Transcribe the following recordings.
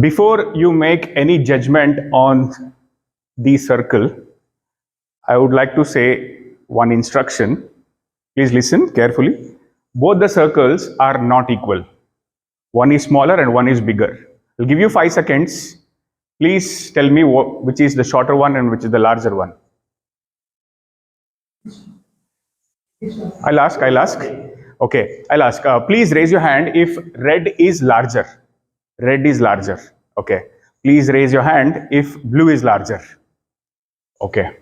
Before you make any judgment on the circle, I would like to say one instruction. Please listen carefully. Both the circles are not equal. One is smaller and one is bigger. I'll give you 5 seconds. Please tell me which is the shorter one and which is the larger one. I'll ask. Okay, I'll ask. Please raise your hand if red is larger. Red is larger. Okay. Please raise your hand if blue is larger. Okay.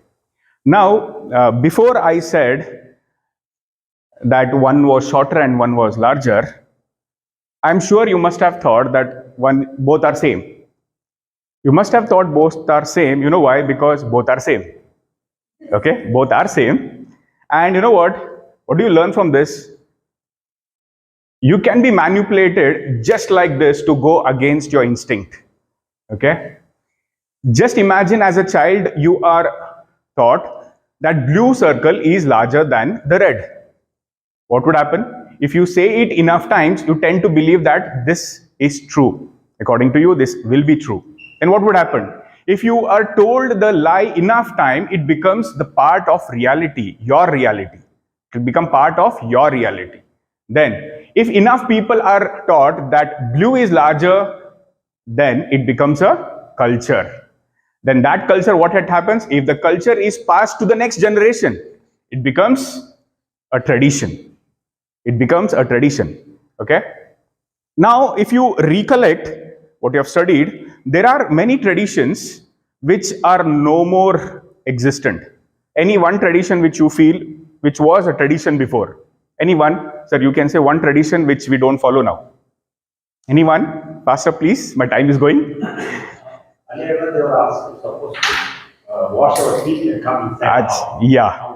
Now, before I said that one was shorter and one was larger, I'm sure you must have thought that both are same. You must have thought both are same. You know why? Because both are same. Okay, both are same. And you know what? What do you learn from this? You can be manipulated just like this to go against your instinct. Okay? Just imagine as a child you are taught that blue circle is larger than the red. What would happen? If you say it enough times, you tend to believe that this is true. According to you, this will be true. And what would happen? If you are told the lie enough time, it becomes the part of reality, your reality. It will become part of your reality. Then, if enough people are taught that blue is larger, then it becomes a culture. Then that culture, what happens? If the culture is passed to the next generation, it becomes a tradition. It becomes a tradition. Okay? Now, if you recollect what you have studied, there are many traditions which are no more existent. Any one tradition which you feel which was a tradition before? Anyone? Sir, you can say one tradition which we don't follow now. Anyone? Pastor, please. My time is going. Earlier they were asked, supposed to wash our feet and come inside. Yeah.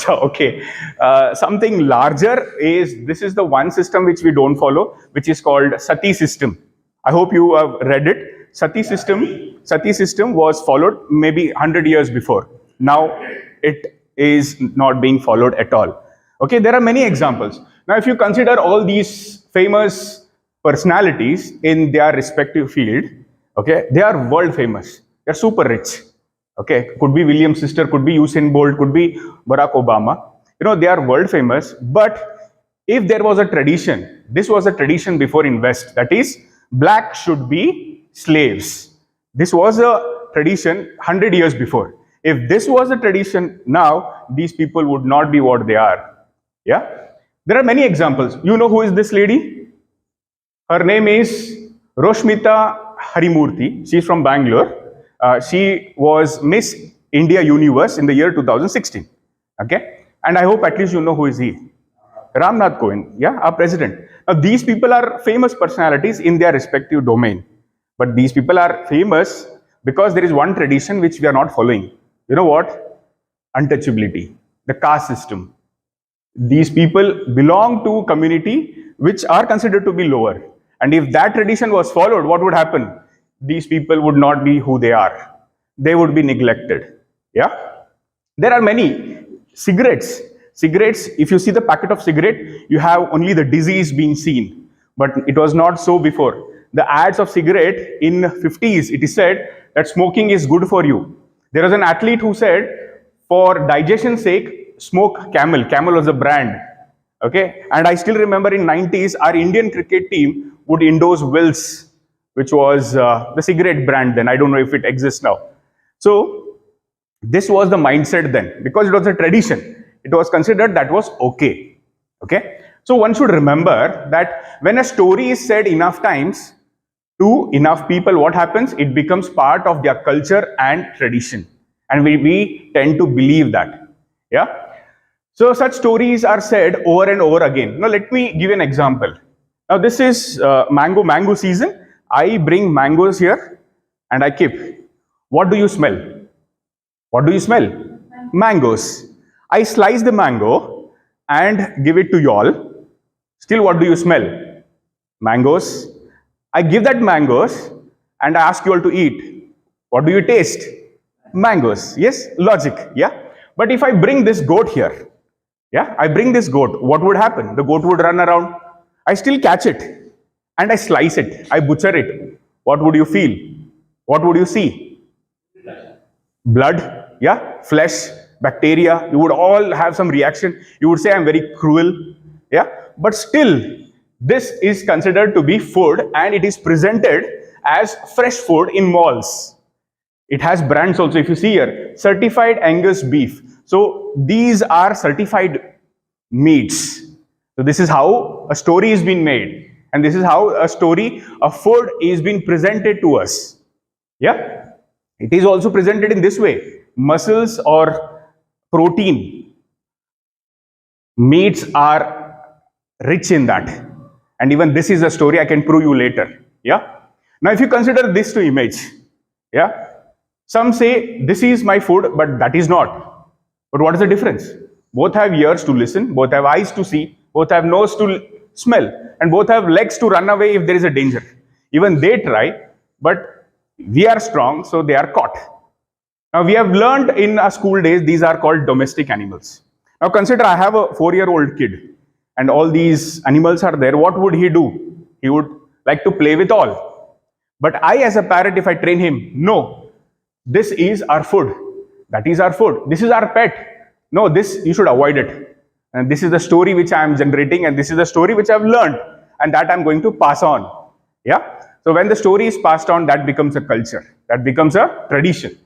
Okay. Something larger is, this is the one system which we don't follow, which is called Sati system. I hope you have read it. Sati system was followed maybe 100 years before. Now it is not being followed at all. Okay, there are many examples. Now, if you consider all these famous personalities in their respective field, okay, they are world famous. They're super rich. Okay, could be William's sister, could be Usain Bolt, could be Barack Obama. You know, they are world famous. But if there was a tradition, this was a tradition before in West, that is, black should be slaves. This was a tradition 100 years before. If this was a tradition now, these people would not be what they are. Yeah, there are many examples. You know who is this lady? Her name is Roshmita Harimurthy. She's from Bangalore. She was Miss India Universe in the year 2016. Okay, and I hope at least you know who is he. Ramnath Kovind, yeah, our president. Now these people are famous personalities in their respective domain. But these people are famous because there is one tradition which we are not following. You know what? Untouchability, the caste system. These people belong to community which are considered to be lower. And if that tradition was followed, what would happen? These people would not be who they are. They would be neglected. Yeah? There are many. Cigarettes, if you see the packet of cigarette, you have only the disease being seen. But it was not so before. The ads of cigarette in 50s, it is said that smoking is good for you. There was an athlete who said, for digestion's sake, smoke Camel. Camel was a brand. Okay, and I still remember in 90s, our Indian cricket team would endorse Wills, which was the cigarette brand then. I don't know if it exists now. So this was the mindset then, because it was a tradition. It was considered that was okay. Okay, so one should remember that when a story is said enough times to enough people, what happens? It becomes part of their culture and tradition, and we tend to believe that. Yeah. So such stories are said over and over again. Now let me give you an example. Now this is mango season. I bring mangoes here and I keep. What do you smell? What do you smell? Mangoes. I slice the mango and give it to you all. Still, what do you smell? Mangoes. I give that mangoes and I ask you all to eat. What do you taste? Mangoes. Yes, logic. Yeah. But if I bring this goat here, yeah, I bring this goat, what would happen? The goat would run around. I still catch it and I slice it. I butcher it. what would you feel? What would you see? Blood, yeah, flesh, bacteria. You would all have some reaction. You would say, I'm very cruel, yeah. But still, this is considered to be food, and it is presented as fresh food in malls. It has brands also. If you see here, certified Angus beef. So these are certified meats. So this is how a story is being made, and this is how a story of food is being presented to us. Yeah, it is also presented in this way: muscles or protein. Meats are rich in that, and even this is a story I can prove you later. Yeah. Now, if you consider this to image, yeah, some say this is my food, but that is not. But what is the difference? Both have ears to listen, both have eyes to see, both have nose to smell, and both have legs to run away if there is a danger. Even they try, but we are strong, so they are caught. Now, we have learned in our school days, these are called domestic animals. Now, consider I have a 4-year-old kid, and all these animals are there. What would he do? He would like to play with all. But I, as a parent, if I train him, no, this is our food. That is our food. This is our pet. No, this, you should avoid it. And this is the story which I am generating, and this is the story which I have learned, and that I am going to pass on. Yeah. So when the story is passed on, that becomes a culture. That becomes a tradition.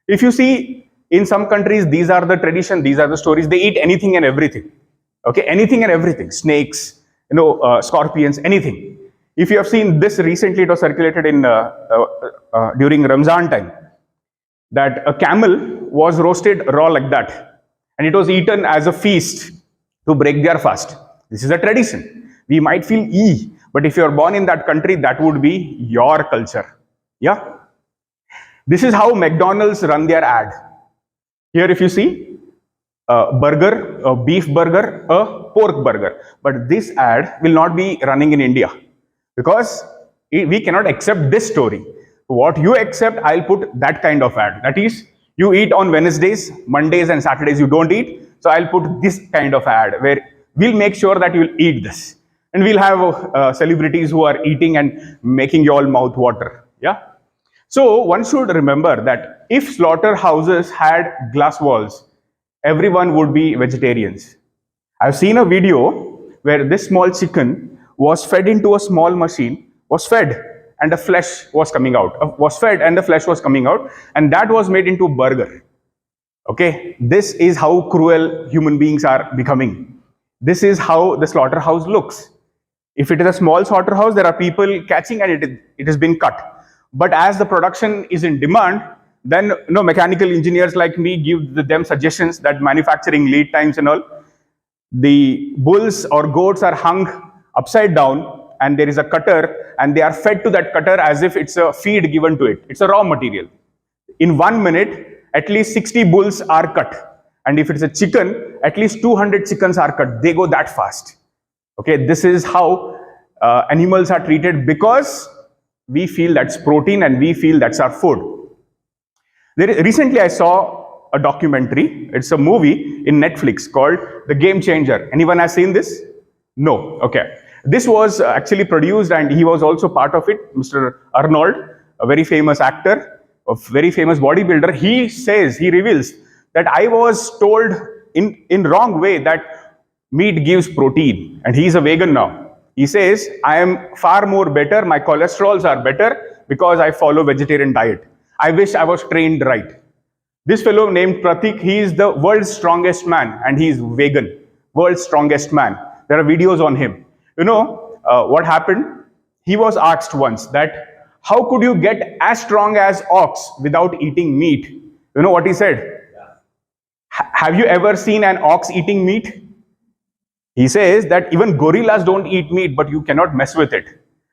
If you see, in some countries, these are the tradition, these are the stories. They eat anything and everything. Okay, anything and everything. Snakes, scorpions, anything. If you have seen this recently, it was circulated in during Ramzan time, that a camel was roasted raw like that, and it was eaten as a feast to break their fast. This is a tradition. We might feel but if you are born in that country, that would be your culture. Yeah. This is how McDonald's run their ad. Here, if you see, a burger, a beef burger, a pork burger. But this ad will not be running in India, because we cannot accept this story. What you accept, I'll put that kind of ad. That is, you eat on Wednesdays, Mondays and Saturdays you don't eat. So I'll put this kind of ad where we'll make sure that you'll eat this. And we'll have celebrities who are eating and making your mouth water. Yeah. So one should remember that if slaughterhouses had glass walls, everyone would be vegetarians. I've seen a video where this small chicken was fed into a small machine, was fed, and the flesh was coming out, was fed and the flesh was coming out, and that was made into burger. Okay, this is how cruel human beings are becoming. This is how the slaughterhouse looks. If it is a small slaughterhouse, there are people catching and it has been cut. But as the production is in demand, then mechanical engineers like me give them suggestions that manufacturing lead times and all. The bulls or goats are hung upside down, and there is a cutter, and they are fed to that cutter as if it's a feed given to it. It's a raw material. In 1 minute, at least 60 bulls are cut. And if it's a chicken, at least 200 chickens are cut. They go that fast. Okay, this is how animals are treated, because we feel that's protein and we feel that's our food. Recently, I saw a documentary. It's a movie in Netflix called The Game Changer. Anyone has seen this? No. Okay. This was actually produced, and he was also part of it, Mr. Arnold, a very famous actor, a very famous bodybuilder. He reveals that I was told in wrong way that meat gives protein, and he's a vegan now. He says, I am far more better, my cholesterols are better because I follow vegetarian diet. I wish I was trained right. This fellow named Pratik, he is the world's strongest man, and he is vegan, world's strongest man. There are videos on him. What happened? He was asked once that, how could you get as strong as ox without eating meat? You know what he said? Have you ever seen an ox eating meat? He says that even gorillas don't eat meat, but you cannot mess with it.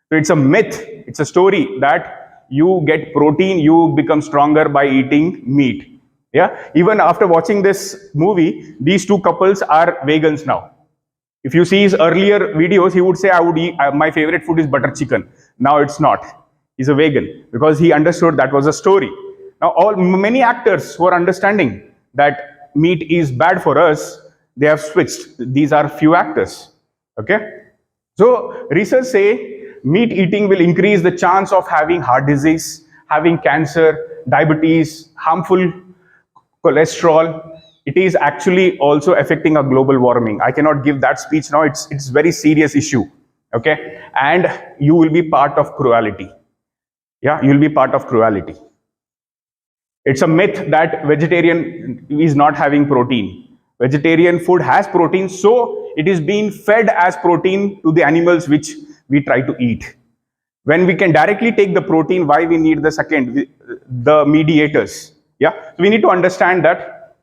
So it's a myth, it's a story that you get protein, you become stronger by eating meat. Yeah, even after watching this movie, these two couples are vegans now. If you see his earlier videos, he would say, I would eat, my favorite food is butter chicken. Now it's not. He's a vegan because he understood that was a story. Now, many actors who are understanding that meat is bad for us, they have switched. These are few actors. Okay. So research say meat eating will increase the chance of having heart disease, having cancer, diabetes, harmful cholesterol. It is actually also affecting a global warming. I cannot give that speech now. It's very serious issue. Okay, and you will be part of cruelty. Yeah, you will be part of cruelty. It's a myth that vegetarian is not having protein. Vegetarian food has protein, so it is being fed as protein to the animals which we try to eat. When we can directly take the protein, why we need the second, the mediators? Yeah, so we need to understand that.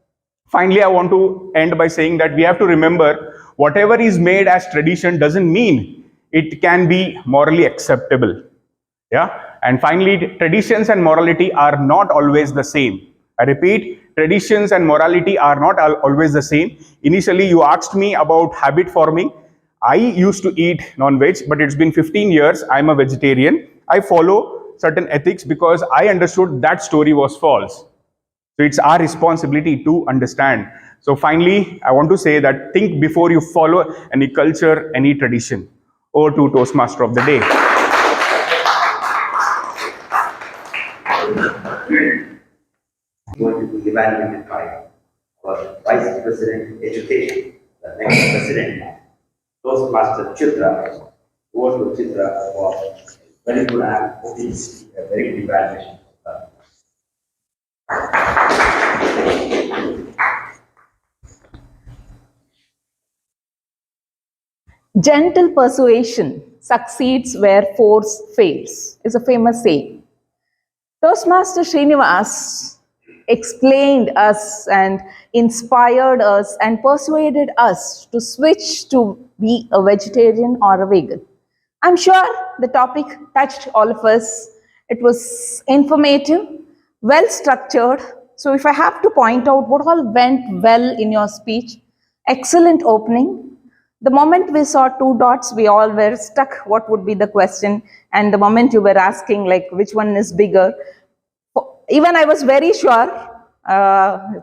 Finally, I want to end by saying that we have to remember whatever is made as tradition doesn't mean it can be morally acceptable. Yeah, and finally, traditions and morality are not always the same. I repeat, traditions and morality are not always the same. Initially, you asked me about habit forming. I used to eat non-veg, but it's been 15 years. I'm a vegetarian. I follow certain ethics because I understood that story was false. So it's our responsibility to understand. So finally, I want to say that think before you follow any culture, any tradition. Over to Toastmaster of the day. Going to be evaluated by our Vice President Education, the next President, Toastmaster Chitra. Over to Chitra for very good and obviously a very good evaluation. Gentle persuasion succeeds where force fails, is a famous saying. Toastmaster Srinivas explained us and inspired us and persuaded us to switch to be a vegetarian or a vegan. I'm sure the topic touched all of us. It was informative, well structured. So if I have to point out what all went well in your speech, excellent opening. The moment we saw two dots, we all were stuck. What would be the question? And the moment you were asking, like, which one is bigger? Even I was very sure,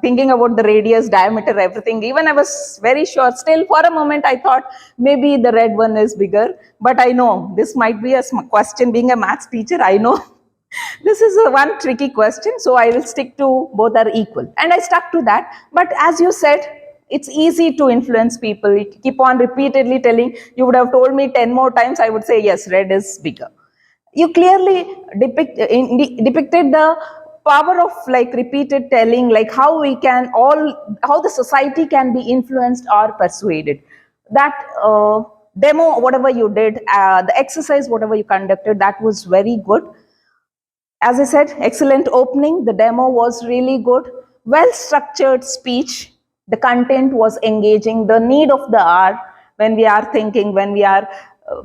thinking about the radius, diameter, everything. Even I was very sure. Still, for a moment, I thought maybe the red one is bigger. But I know this might be a question. Being a maths teacher, I know this is a one tricky question. So I will stick to both are equal. And I stuck to that. But as you said, it's easy to influence people. You keep on repeatedly telling, you would have told me 10 more times, I would say, yes, red is bigger. You clearly depicted the power of like repeated telling, like how we can how the society can be influenced or persuaded. That demo, whatever you did, the exercise, whatever you conducted, that was very good. As I said, excellent opening. The demo was really good. Well structured speech. The content was engaging. The need of the hour, when we are thinking, when we are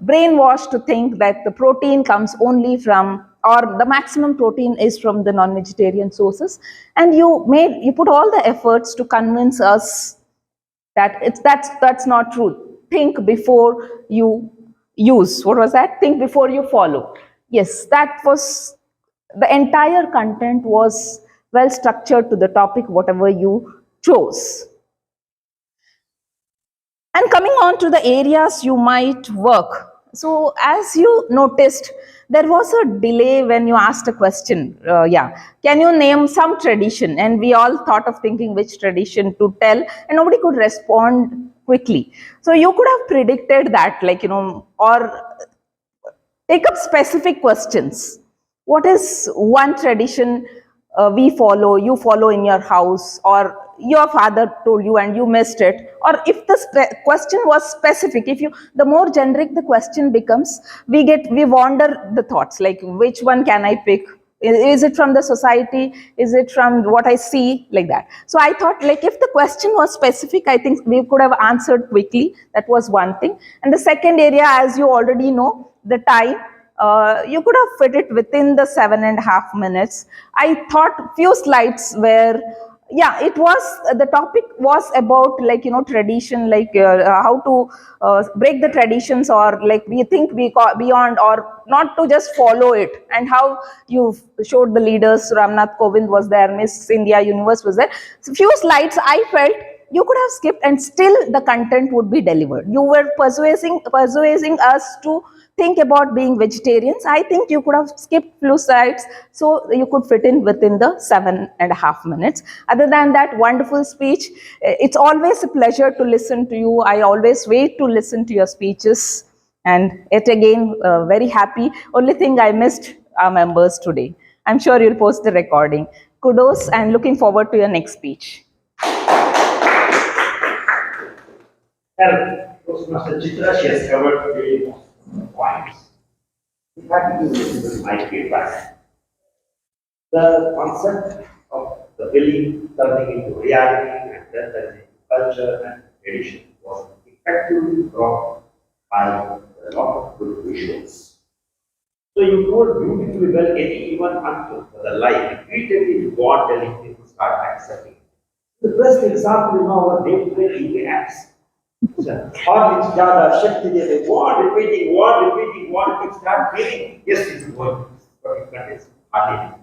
brainwashed to think that the protein comes only from, or the maximum protein is from the non-vegetarian sources, and you put all the efforts to convince us that that's not true. Think before you use. What was that? Think before you follow. Yes, that was the entire content was well structured to the topic, whatever you chose. And coming on to the areas you might work. So as you noticed, there was a delay when you asked a question. Can you name some tradition? And we all thought of thinking which tradition to tell, and nobody could respond quickly. So you could have predicted that, or take up specific questions. What is one tradition we follow, you follow in your house, or your father told you and you missed it? Or if the question was specific, the more generic the question becomes, we wander the thoughts, like which one can I pick? Is it from the society? Is it from what I see? Like that. So I thought, like, if the question was specific, I think we could have answered quickly. That was one thing. And the second area, as you already know, the time. You could have fit it within the 7.5 minutes. I thought few slides were, the topic was about tradition, how to break the traditions, or like we think we got beyond, or not to just follow it, and how you showed the leaders. Ramnath Kovind was there, Miss India Universe was there. So few slides I felt you could have skipped and still the content would be delivered. You were persuading us to think about being vegetarians. I think you could have skipped few slides so you could fit in within the 7.5 minutes. Other than that wonderful speech, it's always a pleasure to listen to you. I always wait to listen to your speeches. And yet again, very happy. Only thing I missed our members today. I'm sure you'll post the recording. Kudos and looking forward to your next speech. And Toastmaster Chitra, she has covered very important points. In fact, you listen to my feedback. The concept of the belief turning into reality and then turning into culture and tradition was effectively brought by a lot of good visuals. So you told beautifully well any even unto the lie. Repeatedly you go on telling people start accepting. The best example in our day-to-day TV acts. Horlicks Jada, Shakti Devi, go on repeating, start feeling, yes, it's working, but it contains hardly.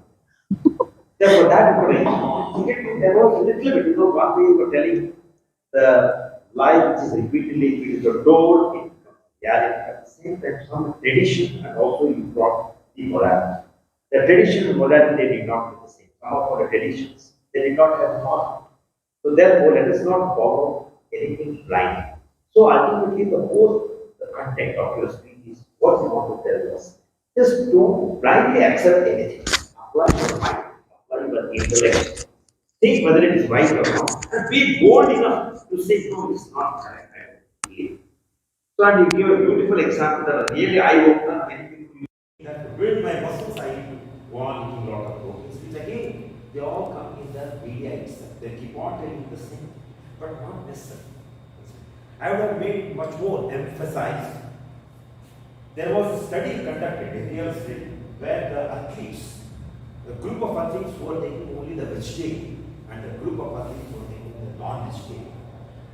Therefore, that there was a little bit, one way you were telling the lie which is repeatedly, it is the door in reality. At the same time, some tradition and also you brought the morality. The tradition and morality, they did not be the same. Some of our traditions, they did not have thought. So therefore, let us not follow anything blind. So ultimately, the content of your speech is what you want to tell us. Just don't blindly accept anything. Apply your mind, apply your intellect. Think whether it is right or wrong, and be bold enough to say, no, it's not correct. I believe. So, and you give a beautiful example that really eye-opener. Many people use that to build my muscles. I need to go on eating a lot of proteins, which again, they all come in the media itself. They keep on telling the same, but not necessarily. I would have made it much more emphasized. There was a study conducted in real estate where the athletes, the group of athletes who were taking only the vegetarian and the group of athletes who were taking the non-vegetarian.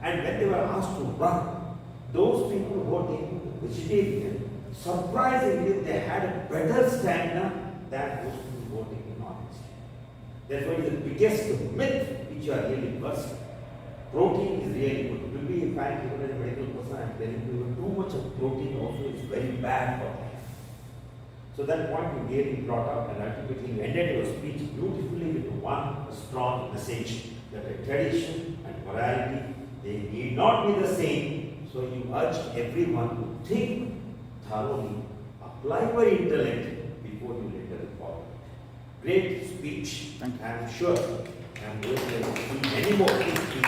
And when they were asked to run, those people who were taking the vegetarian, surprisingly, they had a better stamina than those people who were taking non-vegetarian. Therefore, it is the biggest myth which you are really busting. Protein is really good. It will be, in fact, even as a medical person, I am telling you, too much of protein also is very bad for health. So that point you really brought up, and ultimately you ended your speech beautifully with one strong message that a tradition and morality, they need not be the same. So you urge everyone to think thoroughly, apply your intellect before you enter the forward. Great speech. I am sure I am going to see many more speeches